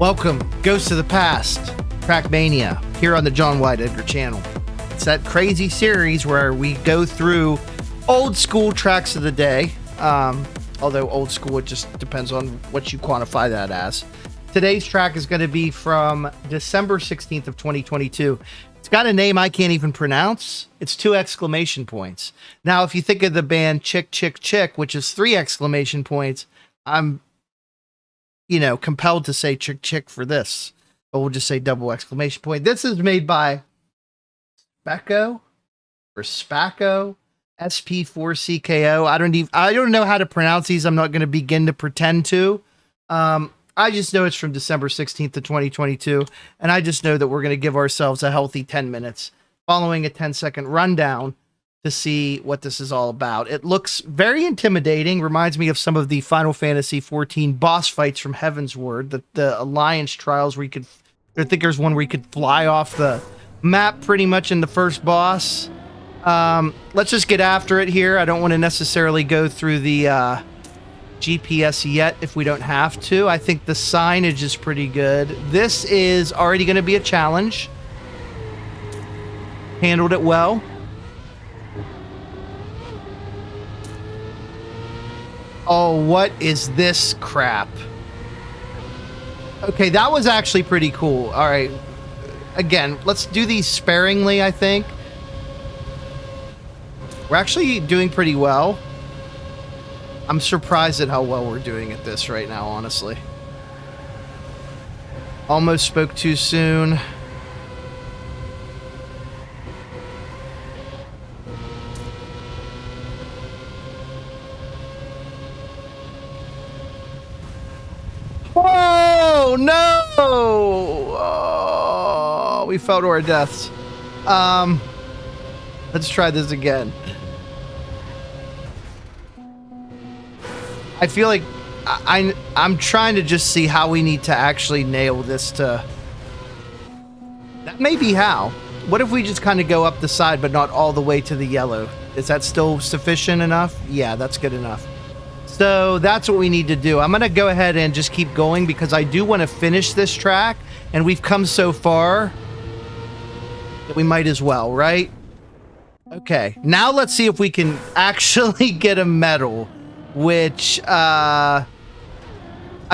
Welcome, Ghosts of the Past, Trackmania, here on the John Wyatt Edgar channel. It's that crazy series where we go through old school tracks of the day. Although old school, it just depends on what you quantify that as. Today's track is going to be from December 16th of 2022. It's got a name I can't even pronounce. It's 2 exclamation points. Now, if you think of the band Chick, Chick, Chick, which is 3 exclamation points, I'm, compelled to say Chick, Chick for this. But we'll just say double exclamation point. This is made by Sp4ck0 or Sp4ck0. Sp4ck0. I don't know how to pronounce these. I'm not going to begin to pretend to. I just know it's from December 16th of 2022, and I just know that we're going to give ourselves a healthy 10 minutes following a 10-second rundown to see what this is all about. It looks very intimidating, reminds me of some of the Final Fantasy XIV boss fights from Heavensward, the Alliance trials where I think there's one where you could fly off the map pretty much in the first boss. Let's just get after it here. I don't want to necessarily go through the GPS yet if we don't have to. I think the signage is pretty good. This is already going to be a challenge. Handled it well. Oh, what is this crap? Okay, that was actually pretty cool. All right. Again, let's do these sparingly, I think. We're actually doing pretty well. I'm surprised at how well we're doing at this right now, honestly. Almost spoke too soon. Whoa, no! Oh, we fell to our deaths. Let's try this again. I feel like I'm trying to just see how we need to actually nail this to... That may be how. What if we just kind of go up the side but not all the way to the yellow? Is that still sufficient enough? Yeah, that's good enough. So that's what we need to do. I'm going to go ahead and just keep going because I do want to finish this track, and we've come so far that we might as well, right? Okay, now let's see if we can actually get a medal, which I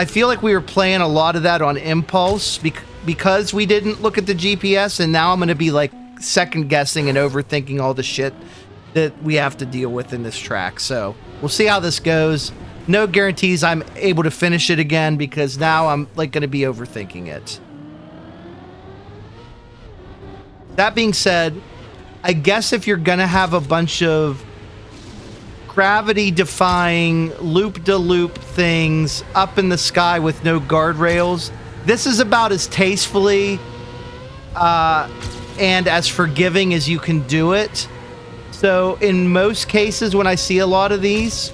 feel like we were playing a lot of that on impulse because we didn't look at the GPS, and now I'm going to be like second guessing and overthinking all the shit that we have to deal with in this track. So we'll see how this goes. No guarantees I'm able to finish it again because now I'm like going to be overthinking it. That being said, I guess if you're going to have a bunch of gravity-defying, loop-de-loop things up in the sky with no guardrails, this is about as tastefully and as forgiving as you can do it. So in most cases, when I see a lot of these,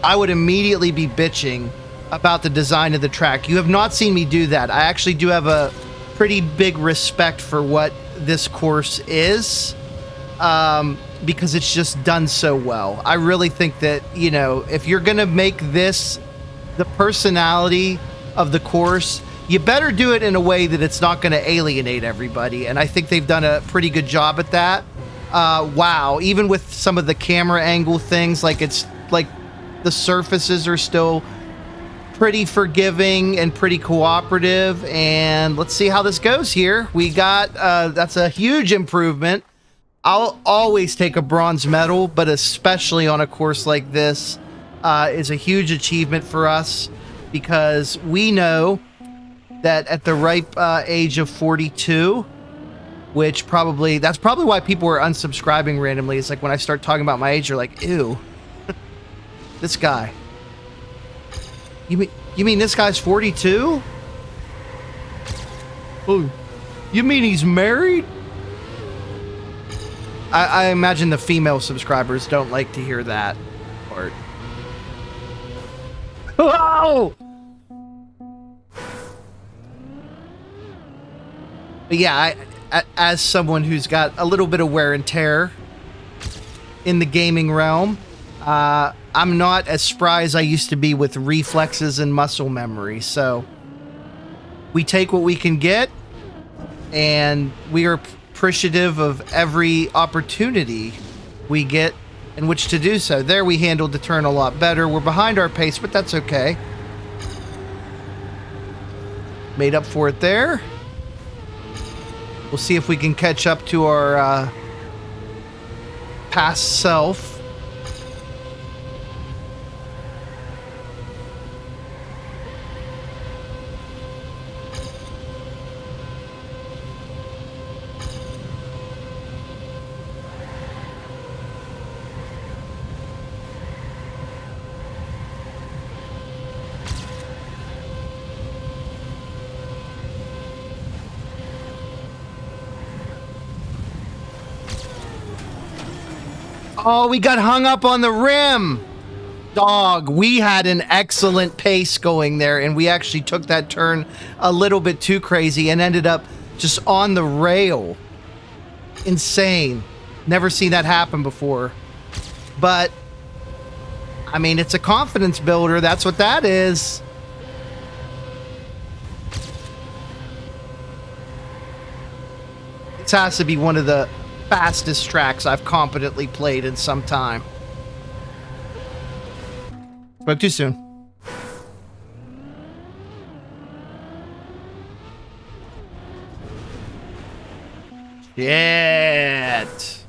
I would immediately be bitching about the design of the track. You have not seen me do that. I actually do have a pretty big respect for what this course is. Because it's just done so well. I really think that, if you're going to make this the personality of the course, you better do it in a way that it's not going to alienate everybody. And I think they've done a pretty good job at that. Wow. Even with some of the camera angle things, it's like the surfaces are still pretty forgiving and pretty cooperative. And let's see how this goes here. We got, that's a huge improvement. I'll always take a bronze medal, but especially on a course like this is a huge achievement for us because we know that at the ripe age of 42, which that's probably why people are unsubscribing randomly. It's like when I start talking about my age, you're like, ew, this guy. You mean this guy's 42? Oh, you mean he's married? I imagine the female subscribers don't like to hear that part. Whoa! But yeah, as someone who's got a little bit of wear and tear in the gaming realm, I'm not as spry as I used to be with reflexes and muscle memory, so we take what we can get, and we are appreciative of every opportunity we get in which to do so. There we handled the turn a lot better. We're behind our pace, but that's okay. Made up for it there. We'll see if we can catch up to our past self. Oh, we got hung up on the rim. Dog, we had an excellent pace going there, and we actually took that turn a little bit too crazy and ended up just on the rail. Insane. Never seen that happen before. But, I mean, it's a confidence builder. That's what that is. This has to be one of the fastest tracks I've competently played in some time. Spoke too soon. Shit.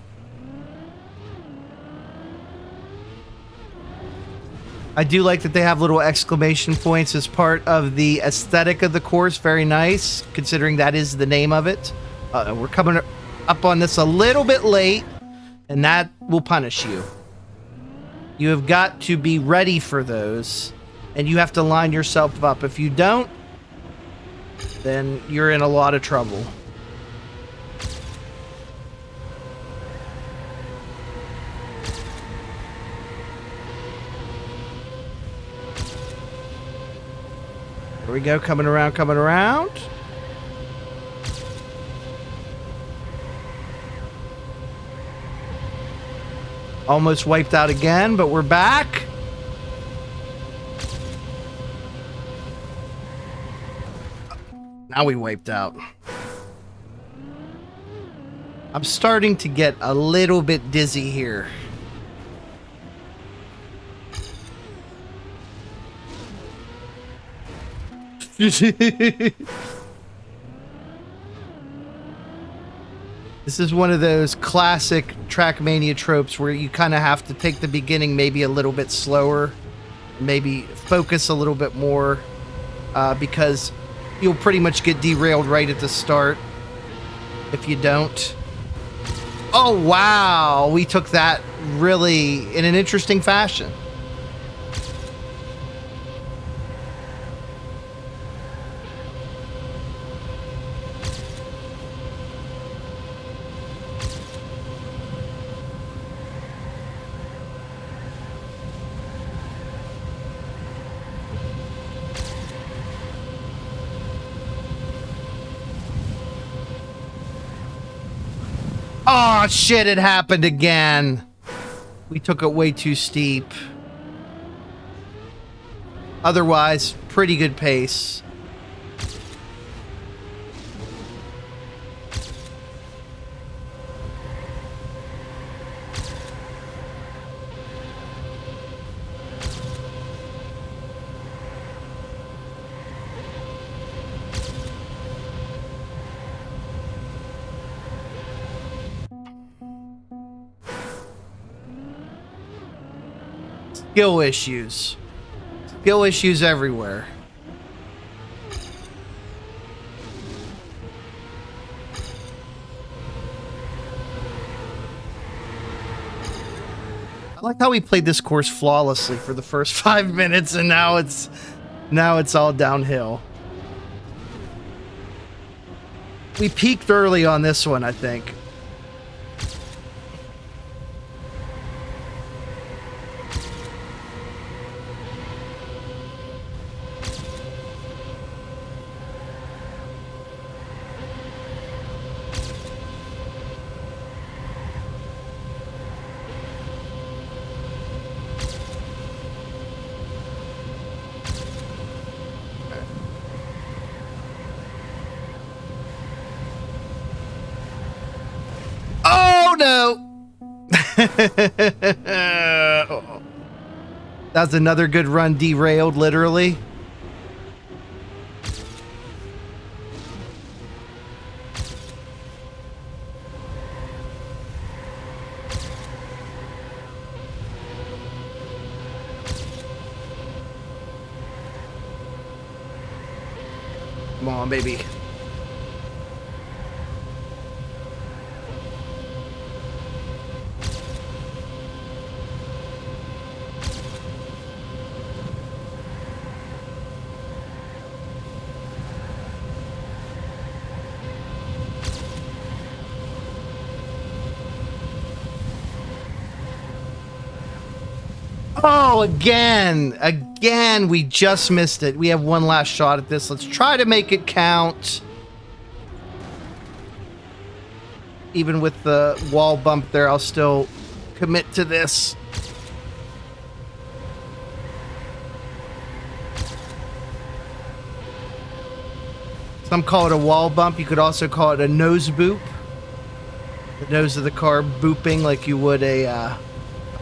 I do like that they have little exclamation points as part of the aesthetic of the course. Very nice, considering that is the name of it. We're coming up on this a little bit late, and that will punish you. You have got to be ready for those, and you have to line yourself up. If you don't, then you're in a lot of trouble. Here we go, coming around, coming around. Almost wiped out again, but we're back. Now we wiped out. I'm starting to get a little bit dizzy here. This is one of those classic Trackmania tropes where you kind of have to take the beginning maybe a little bit slower, maybe focus a little bit more, because you'll pretty much get derailed right at the start if you don't. Oh, wow. We took that really in an interesting fashion. Oh, shit, it happened again. We took it way too steep. Otherwise, pretty good pace. Skill issues. Skill issues everywhere. I like how we played this course flawlessly for the first 5 minutes, and now it's all downhill. We peaked early on this one, I think. Oh no! That's another good run derailed, literally. Come on, baby. Oh, again, we just missed it. We have one last shot at this. Let's try to make it count. Even with the wall bump there, I'll still commit to this. Some call it a wall bump. You could also call it a nose boop. The nose of the car booping like you would a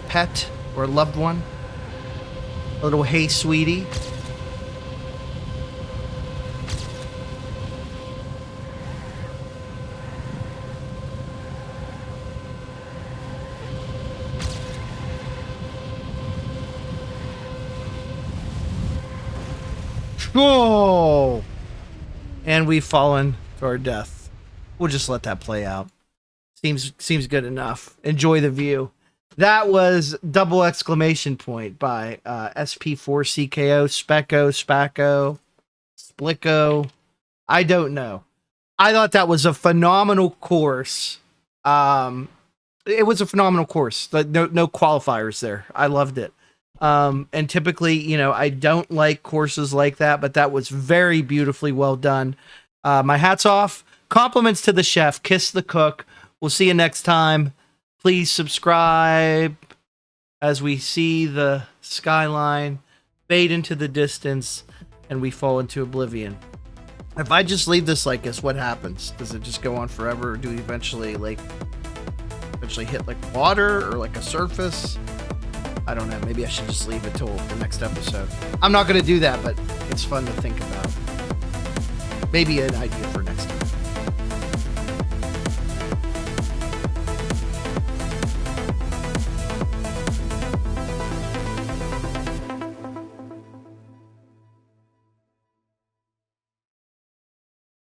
pet or a loved one. A little hey sweetie. Oh! And we've fallen to our death. We'll just let that play out. Seems good enough. Enjoy the view. That was double exclamation point by Sp4ck0, Sp4ck0, Sp4ck0. I don't know. I thought that was a phenomenal course. It was a phenomenal course. No qualifiers there. I loved it. And typically, you know, I don't like courses like that, but that was very beautifully well done. My hat's off. Compliments to the chef. Kiss the cook. We'll see you next time. Please subscribe as we see the skyline fade into the distance and we fall into oblivion. If I just leave this like this, what happens? Does it just go on forever, or do we eventually hit like water or like a surface? I don't know. Maybe I should just leave it till the next episode. I'm not going to do that, but it's fun to think about. Maybe an idea for next time.